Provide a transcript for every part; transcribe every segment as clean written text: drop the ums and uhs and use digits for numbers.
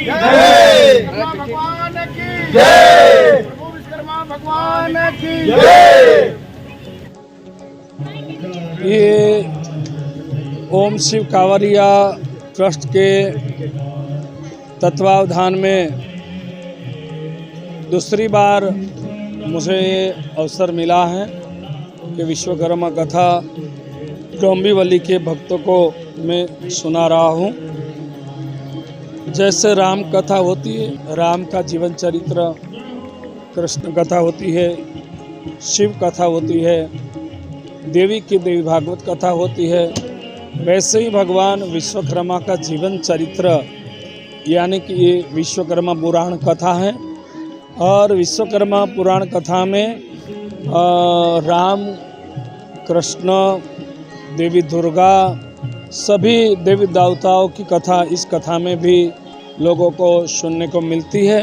जय, भगवान की जय, प्रभु विश्वकर्मा भगवान की जय। ये ओम शिव कांवरिया ट्रस्ट के तत्वावधान में दूसरी बार मुझे ये अवसर मिला है कि विश्वकर्मा कथा डोंबिवली के भक्तों को मैं सुना रहा हूँ। जैसे राम कथा होती है, राम का जीवन चरित्र, कृष्ण कथा होती है, शिव कथा होती है, देवी की देवी भागवत कथा होती है, वैसे ही भगवान विश्वकर्मा का जीवन चरित्र यानी कि ये विश्वकर्मा पुराण कथा है। और विश्वकर्मा पुराण कथा में राम, कृष्ण, देवी दुर्गा, सभी देवी देवताओं की कथा इस कथा में भी लोगों को सुनने को मिलती है।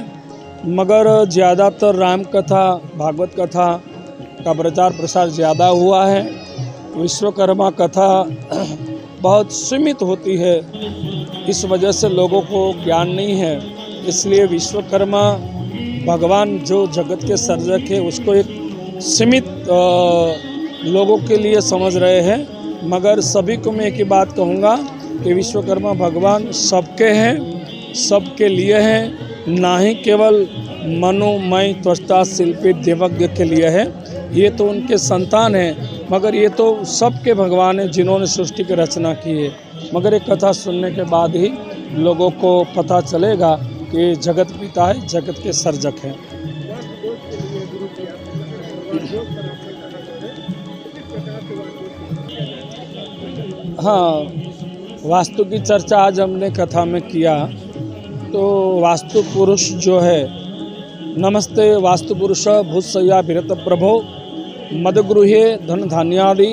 मगर ज़्यादातर राम कथा, भागवत कथा का प्रचार प्रसार ज़्यादा हुआ है। विश्वकर्मा कथा बहुत सीमित होती है, इस वजह से लोगों को ज्ञान नहीं है। इसलिए विश्वकर्मा भगवान जो जगत के सर्जक है उसको एक सीमित लोगों के लिए समझ रहे हैं। मगर सभी को मैं एक ही बात कहूँगा कि विश्वकर्मा भगवान सबके हैं, सबके लिए हैं, ना ही केवल मनोमय त्वष्टा शिल्पी देवज्ञ के लिए है। ये तो उनके संतान हैं, मगर ये तो सबके भगवान हैं जिन्होंने सृष्टि की रचना की है। मगर एक कथा सुनने के बाद ही लोगों को पता चलेगा कि जगत पिता है, जगत के सर्जक हैं। हाँ, वास्तु की चर्चा आज हमने कथा में किया। तो वास्तु पुरुष जो है, नमस्ते वास्तु पुरुष भूतशय्या विरत प्रभो मदगृहे धन धान्यादि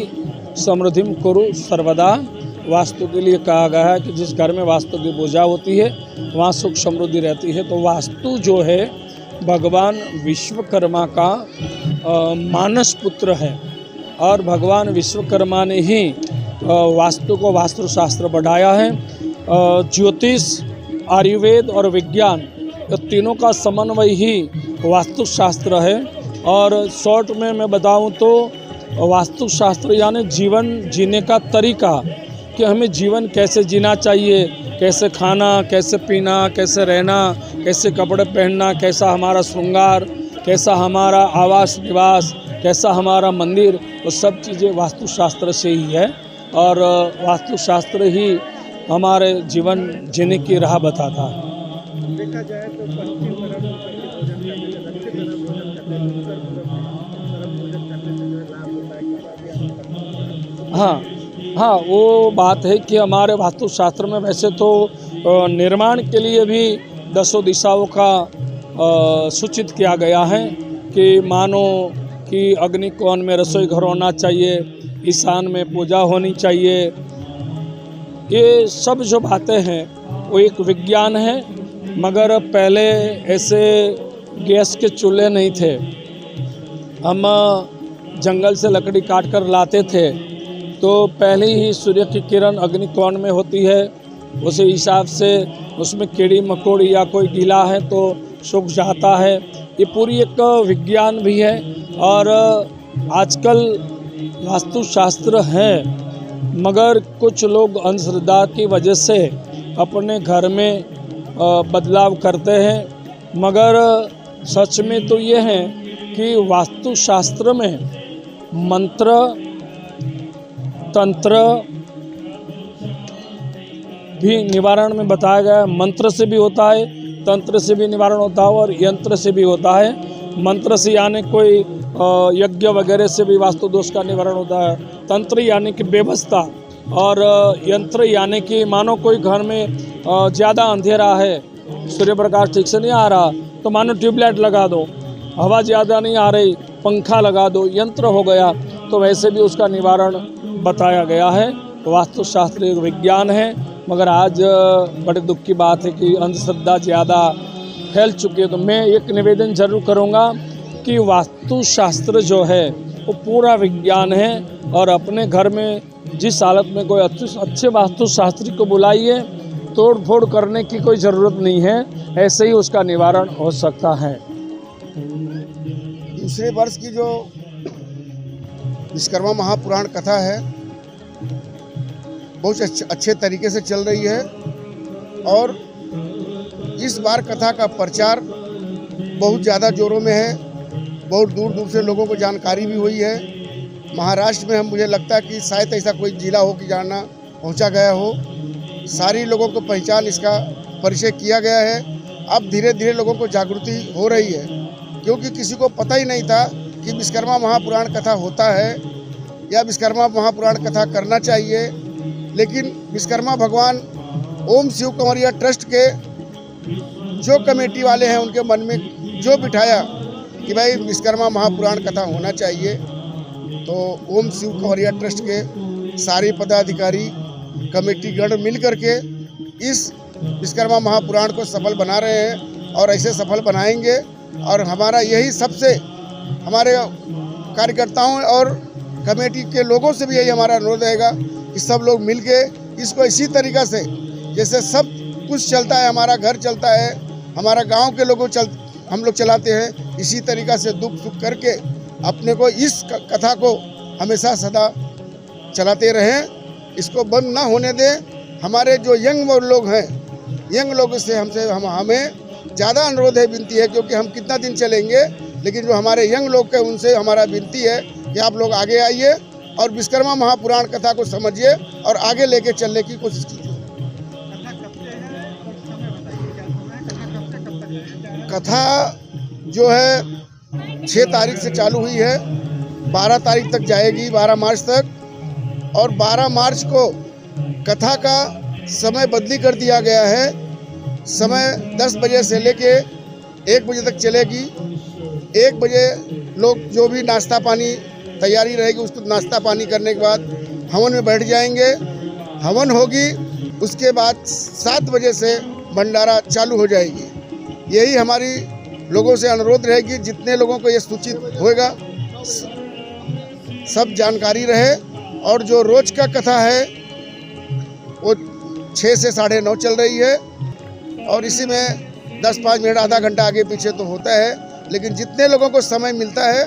समृद्धिम कुरु सर्वदा। वास्तु के लिए कहा गया है कि जिस घर में वास्तु की पूजा होती है वहाँ सुख समृद्धि रहती है। तो वास्तु जो है भगवान विश्वकर्मा का मानस पुत्र है और भगवान विश्वकर्मा ने ही वास्तु को वास्तुशास्त्र बढ़ाया है। ज्योतिष, आयुर्वेद और विज्ञान, ये तीनों का समन्वय ही वास्तुशास्त्र है। और शॉर्ट में मैं बताऊं तो वास्तुशास्त्र यानी जीवन जीने का तरीका, कि हमें जीवन कैसे जीना चाहिए, कैसे खाना, कैसे पीना, कैसे रहना, कैसे कपड़े पहनना, कैसा हमारा श्रृंगार, कैसा हमारा आवास निवास, कैसा हमारा मंदिर, वो सब चीज़ें वास्तुशास्त्र से ही है। और वास्तुशास्त्र ही हमारे जीवन जीने की राह बताता है। देखा जाए तो पश्चिम तरफ भोजन करने से, दक्षिण तरफ भोजन करने से, उत्तर तरफ भोजन करने से जो लाभ होता है। हाँ, वो बात है कि हमारे वास्तुशास्त्र में वैसे तो निर्माण के लिए भी 10 दिशाओं का सूचित किया गया है कि मानो कि अग्निकोण में रसोई घर होना चाहिए, ईशान में पूजा होनी चाहिए। ये सब जो बातें हैं वो एक विज्ञान है। मगर पहले ऐसे गैस के चूल्हे नहीं थे, हम जंगल से लकड़ी काट कर लाते थे। तो पहले ही सूर्य की किरण अग्निकोण में होती है, उसी हिसाब से उसमें कीड़ी मकोड़ी या कोई गीला है तो सूख जाता है। ये पूरी एक विज्ञान भी है। और आजकल वास्तुशास्त्र है, मगर कुछ लोग अंधश्रद्धा की वजह से अपने घर में बदलाव करते हैं। मगर सच में तो ये है कि वास्तुशास्त्र में मंत्र, तंत्र भी निवारण में बताया गया है। मंत्र से भी होता है, तंत्र से भी निवारण होता है और यंत्र से भी होता है। मंत्र से यानी कोई यज्ञ वगैरह से भी वास्तु दोष का निवारण होता है। तंत्र यानी कि व्यवस्था, और यंत्र यानी कि मानो कोई घर में ज़्यादा अंधेरा है, सूर्य प्रकाश ठीक से नहीं आ रहा तो मानो ट्यूबलाइट लगा दो, हवा ज़्यादा नहीं आ रही पंखा लगा दो, यंत्र हो गया। तो वैसे भी उसका निवारण बताया गया है। वास्तुशास्त्र एक विज्ञान है, मगर आज बड़े दुख की बात है कि अंधश्रद्धा ज़्यादा फैल चुकी है। तो मैं एक निवेदन जरूर करूँगा कि वास्तुशास्त्र जो है वो पूरा विज्ञान है। और अपने घर में जिस हालत में कोई अच्छे वास्तुशास्त्री को बुलाइए, तोड़ फोड़ करने की कोई ज़रूरत नहीं है, ऐसे ही उसका निवारण हो सकता है। दूसरे वर्ष की जो विश्वकर्मा महापुराण कथा है बहुत अच्छे तरीके से चल रही है और इस बार कथा का प्रचार बहुत ज़्यादा जोरों में है। बहुत दूर दूर से लोगों को जानकारी भी हुई है। महाराष्ट्र में मुझे लगता है कि शायद ऐसा कोई जिला हो कि जहाँ पहुँचा गया हो। सारी लोगों को पहचान इसका परिचय किया गया है। अब धीरे धीरे लोगों को जागृति हो रही है, क्योंकि किसी को पता ही नहीं था कि विश्वकर्मा महापुराण कथा होता है या विश्वकर्मा महापुराण कथा करना चाहिए। लेकिन विश्वकर्मा भगवान ओम शिव कंवरिया ट्रस्ट के जो कमेटी वाले हैं उनके मन में जो बिठाया कि भाई विश्वकर्मा महापुराण कथा होना चाहिए, तो ओम शिव कंवरिया ट्रस्ट के सारे पदाधिकारी कमेटी गण मिल करके इस विश्वकर्मा महापुराण को सफल बना रहे हैं और ऐसे सफल बनाएंगे। और हमारा यही सबसे हमारे कार्यकर्ताओं और कमेटी के लोगों से भी यही हमारा अनुरोध रहेगा कि सब लोग मिल के इसको इसी तरीक़ा से जैसे सब कुछ चलता है, हमारा घर चलता है, हमारा गांव के लोगों हम लोग चलाते हैं, इसी तरीक़ा से दुख सुख करके अपने को इस कथा को हमेशा सदा चलाते रहें, इसको बंद ना होने दें। हमारे जो यंग लोग हैं, यंग लोगों से हमें ज़्यादा अनुरोध है, विनती है, क्योंकि हम कितना दिन चलेंगे, लेकिन जो हमारे यंग लोग हैं उनसे हमारा विनती है कि आप लोग आगे आइए और विश्वकर्मा महापुराण कथा को समझिए और आगे लेके चलने की कोशिश कीजिए। कथा जो है 6 तारीख से चालू हुई है, 12 तारीख तक जाएगी, 12 मार्च तक। और 12 मार्च को कथा का समय बदली कर दिया गया है। समय 10 बजे से लेके 1 बजे तक चलेगी। 1 बजे लोग जो भी नाश्ता पानी तैयारी रहेगी, उसको नाश्ता पानी करने के बाद हवन में बैठ जाएंगे। हवन होगी, उसके बाद 7 बजे से भंडारा चालू हो जाएगी। यही हमारी लोगों से अनुरोध रहेगी, जितने लोगों को ये सूचित होएगा सब जानकारी रहे। और जो रोज का कथा है वो 6 से 9:30 चल रही है और इसी में 10-5 मिनट आधा घंटा आगे पीछे तो होता है, लेकिन जितने लोगों को समय मिलता है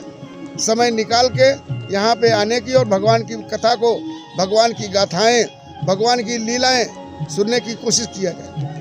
समय निकाल के यहाँ पे आने की और भगवान की कथा को, भगवान की गाथाएं, भगवान की लीलाएं सुनने की कोशिश किया जाए।